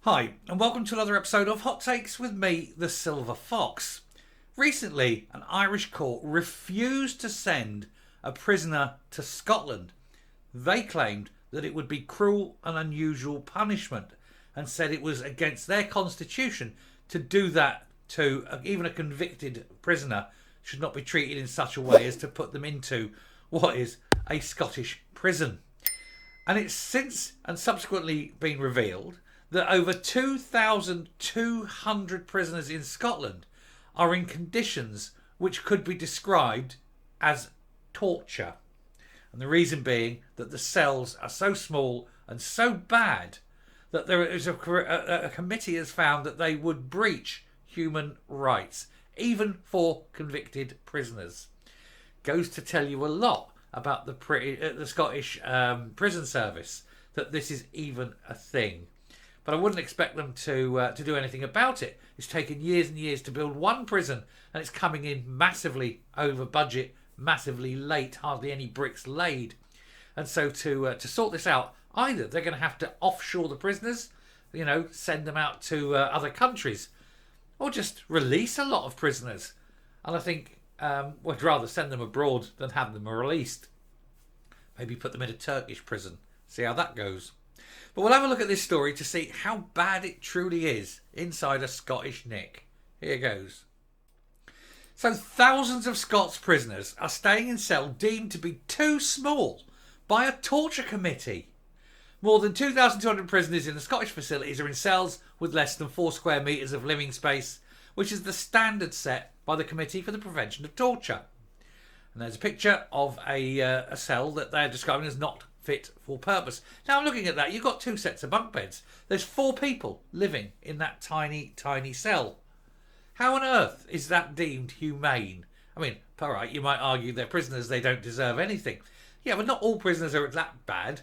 Hi, and welcome to another episode of Hot Takes with me, the Silver Fox. Recently, an Irish court refused to send a prisoner to Scotland. They claimed that it would be cruel and unusual punishment and said it was against their constitution to do that to even a convicted prisoner should not be treated in such a way as to put them into what is a Scottish prison. And it's since and subsequently been revealed that over 2,200 prisoners in Scotland are in conditions which could be described as torture. And the reason being that the cells are so small and so bad that there is a committee has found that they would breach human rights, even for convicted prisoners. Goes to tell you a lot about the Scottish prison service, that this is even a thing. But I wouldn't expect them to do anything about it. It's taken years and years to build one prison, and it's coming in massively over budget, massively late, hardly any bricks laid. And so to sort this out, either they're going to have to offshore the prisoners, send them out to other countries, or just release a lot of prisoners. And I think we'd rather send them abroad than have them released. Maybe put them in a Turkish prison, see how that goes. But we'll have a look at this story to see how bad it truly is inside a Scottish nick. Here goes. So thousands of Scots prisoners are staying in cells deemed to be too small by a torture committee. More than 2,200 prisoners in the Scottish facilities are in cells with less than 4 square metres of living space, which is the standard set by the Committee for the Prevention of Torture. And there's a picture of a cell that they're describing as not fit for purpose. Now, looking at that, you've got 2 sets of bunk beds. There's 4 people living in that tiny, tiny cell. How on earth is that deemed humane? I mean, all right, you might argue they're prisoners, they don't deserve anything. Yeah, but not all prisoners are that bad.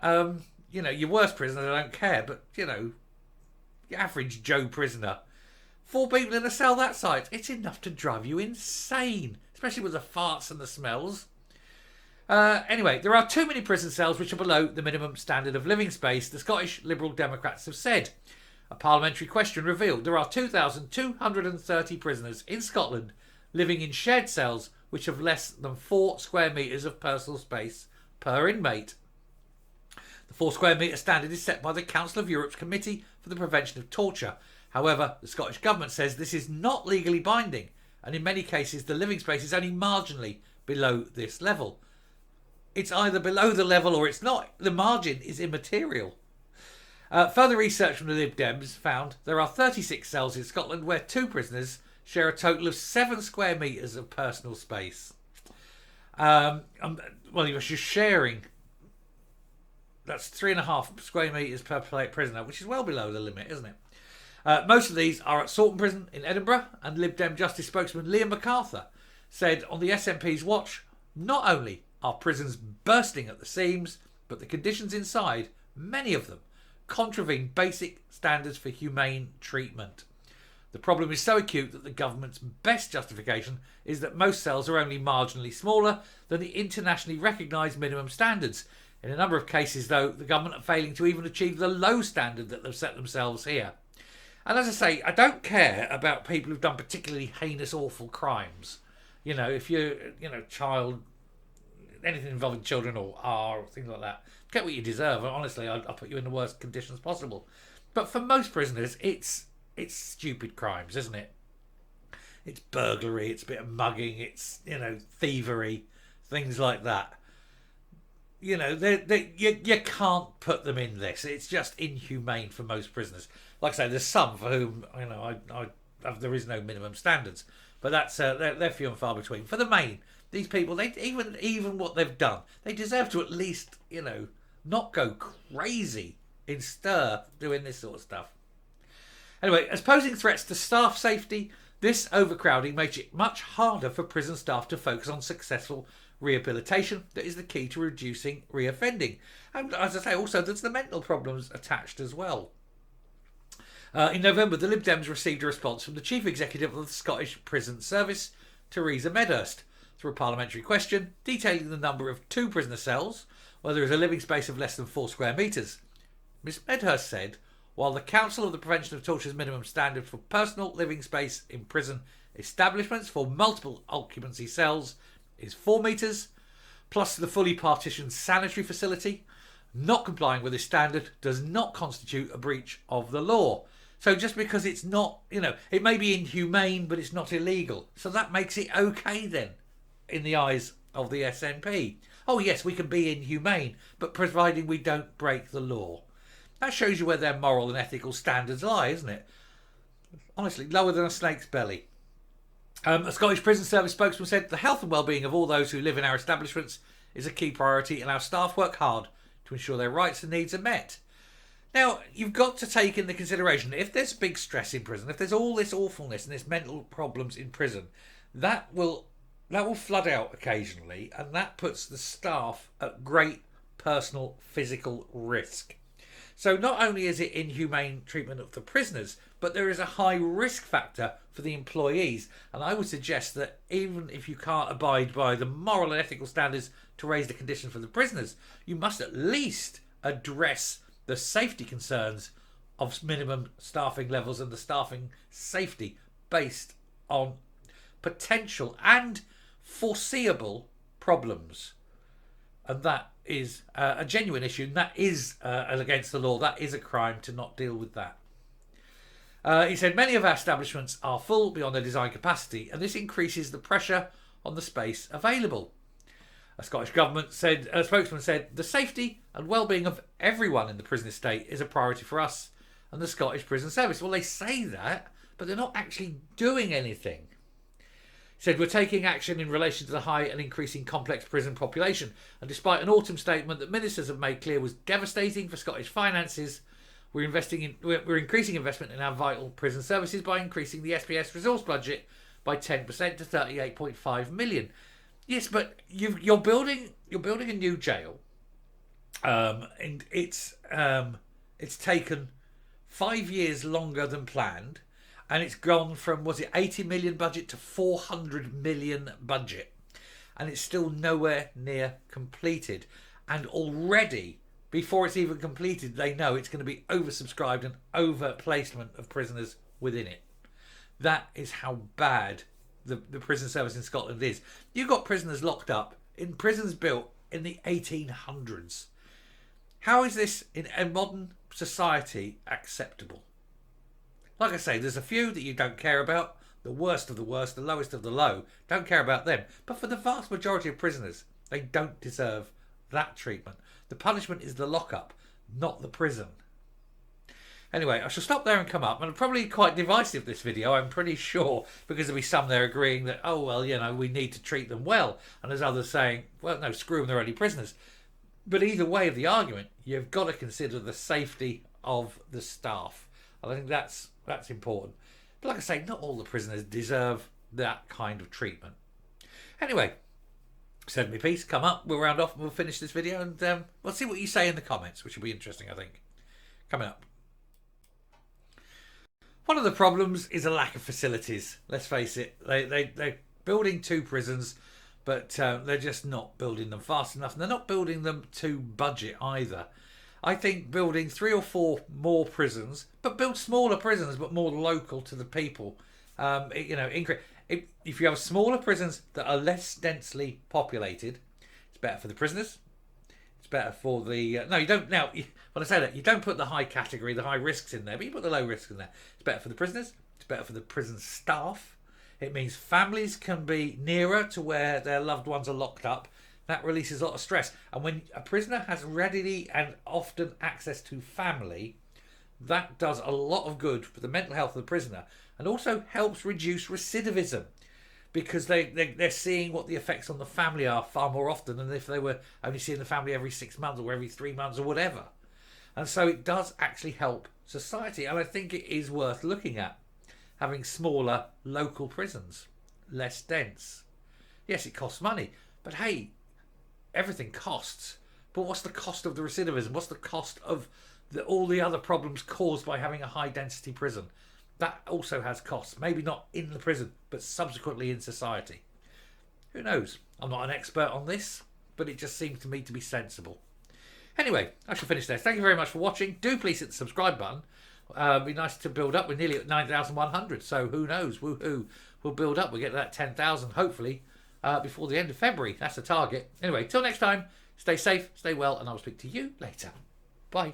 Your worst prisoner, I don't care, but, your average Joe prisoner. 4 people in a cell that size, it's enough to drive you insane, especially with the farts and the smells. Anyway, there are too many prison cells which are below the minimum standard of living space, the Scottish Liberal Democrats have said. A parliamentary question revealed there are 2,230 prisoners in Scotland living in shared cells which have less than 4 square metres of personal space per inmate. The 4 square metre standard is set by the Council of Europe's Committee for the Prevention of Torture. However, the Scottish Government says this is not legally binding, and in many cases the living space is only marginally below this level. It's either below the level or it's not. The margin is immaterial. Further research from the Lib Dems found there are 36 cells in Scotland where 2 prisoners share a total of 7 square metres of personal space. Well, you're just sharing. That's 3.5 square metres per prisoner, which is well below the limit, isn't it? Most of these are at Sawton Prison in Edinburgh, and Lib Dem Justice spokesman Liam MacArthur said on the SNP's watch, not only are prisons bursting at the seams, but the conditions inside, many of them, contravene basic standards for humane treatment. The problem is so acute that the government's best justification is that most cells are only marginally smaller than the internationally recognised minimum standards. In a number of cases, though, the government are failing to even achieve the low standard that they've set themselves here. And as I say, I don't care about people who've done particularly heinous, awful crimes. If you're, child, anything involving children or things like that, get what you deserve. Honestly, I'll put you in the worst conditions possible. But for most prisoners, it's stupid crimes, isn't it? It's burglary, it's a bit of mugging, it's, thievery, things like that. You can't put them in this. It's just inhumane for most prisoners. Like I say, there's some for whom, there is no minimum standards. But that's they're few and far between. For the main, these people, they even what they've done, they deserve to at least, not go crazy in stir doing this sort of stuff. Anyway, as posing threats to staff safety, this overcrowding makes it much harder for prison staff to focus on successful rehabilitation that is the key to reducing reoffending. And as I say, also there's the mental problems attached as well. In November, the Lib Dems received a response from the Chief Executive of the Scottish Prison Service, Theresa Medhurst, through a parliamentary question detailing the number of 2 prisoner cells where there is a living space of less than 4 square metres. Ms Medhurst said, while the Council of the Prevention of Torture's minimum standard for personal living space in prison establishments for multiple occupancy cells is 4 metres, plus the fully partitioned sanitary facility. Not complying with this standard does not constitute a breach of the law. So just because it's not, it may be inhumane, but it's not illegal. So that makes it okay then, in the eyes of the SNP. Oh yes, we can be inhumane, but providing we don't break the law. That shows you where their moral and ethical standards lie, isn't it? Honestly, lower than a snake's belly. A Scottish Prison Service spokesman said, the health and well-being of all those who live in our establishments is a key priority, and our staff work hard to ensure their rights and needs are met. Now, you've got to take into consideration that if there's big stress in prison, if there's all this awfulness and this mental problems in prison, that will flood out occasionally, and that puts the staff at great personal physical risk. So not only is it inhumane treatment of the prisoners, but there is a high risk factor for the employees. And I would suggest that even if you can't abide by the moral and ethical standards to raise the conditions for the prisoners, you must at least address the safety concerns of minimum staffing levels and the staffing safety based on potential and foreseeable problems. And that is a genuine issue, and that is against the law. That is a crime to not deal with that. He said many of our establishments are full beyond their design capacity, and this increases the pressure on the space available. A Scottish spokesman said, the safety and well-being of everyone in the prison estate is a priority for us and the Scottish Prison Service. Well, they say that, but they're not actually doing anything. He said, we're taking action in relation to the high and increasing complex prison population, and despite an autumn statement that ministers have made clear was devastating for Scottish finances, we're increasing investment in our vital prison services by increasing the SPS resource budget by 10% to 38.5 million. Yes, but you're building a new jail, and it's taken 5 years longer than planned, and it's gone from 80 million budget to 400 million budget, and it's still nowhere near completed. And already, before it's even completed, they know it's going to be oversubscribed and over placement of prisoners within it. That is how bad the prison service in Scotland is. You've got prisoners locked up in prisons built in the 1800s. How is this in a modern society acceptable? Like I say, there's a few that you don't care about, the worst of the worst, the lowest of the low, don't care about them. But for the vast majority of prisoners, they don't deserve that treatment. The punishment is the lockup, not the prison. Anyway, I shall stop there and come up. And I'm probably quite divisive, this video, I'm pretty sure, because there'll be some there agreeing that, oh, well, we need to treat them well. And there's others saying, well, no, screw them, they're only prisoners. But either way of the argument, you've got to consider the safety of the staff. And I think that's important. But like I say, not all the prisoners deserve that kind of treatment. Anyway, said me piece, come up, we'll round off and we'll finish this video, and we'll see what you say in the comments, which will be interesting, I think. Coming up. One of the problems is a lack of facilities. Let's face it, they're building 2 prisons, but they're just not building them fast enough, and they're not building them to budget either. I think building 3 or 4 more prisons, but build smaller prisons, but more local to the people. If you have smaller prisons that are less densely populated, it's better for the prisoners. It's better for the... no, you don't... Now, when I say that, you don't put the high category, the high risks in there, but you put the low risks in there. It's better for the prisoners. It's better for the prison staff. It means families can be nearer to where their loved ones are locked up. That releases a lot of stress. And when a prisoner has readily and often access to family, that does a lot of good for the mental health of the prisoner, and also helps reduce recidivism, because they're seeing what the effects on the family are far more often than if they were only seeing the family every 6 months or every 3 months or whatever. And so it does actually help society, and I think it is worth looking at, having smaller local prisons, less dense. Yes, it costs money, but hey, everything costs. But what's the cost of the recidivism? What's the cost of all the other problems caused by having a high density prison? That also has costs. Maybe not in the prison, but subsequently in society. Who knows? I'm not an expert on this, but it just seems to me to be sensible. Anyway, I shall finish there. Thank you very much for watching. Do please hit the subscribe button. It'd be nice to build up. We're nearly at 9,100, so who knows? Woohoo! We'll build up. We'll get to that 10,000 hopefully before the end of February. That's the target. Anyway, till next time, stay safe, stay well, and I'll speak to you later. Bye.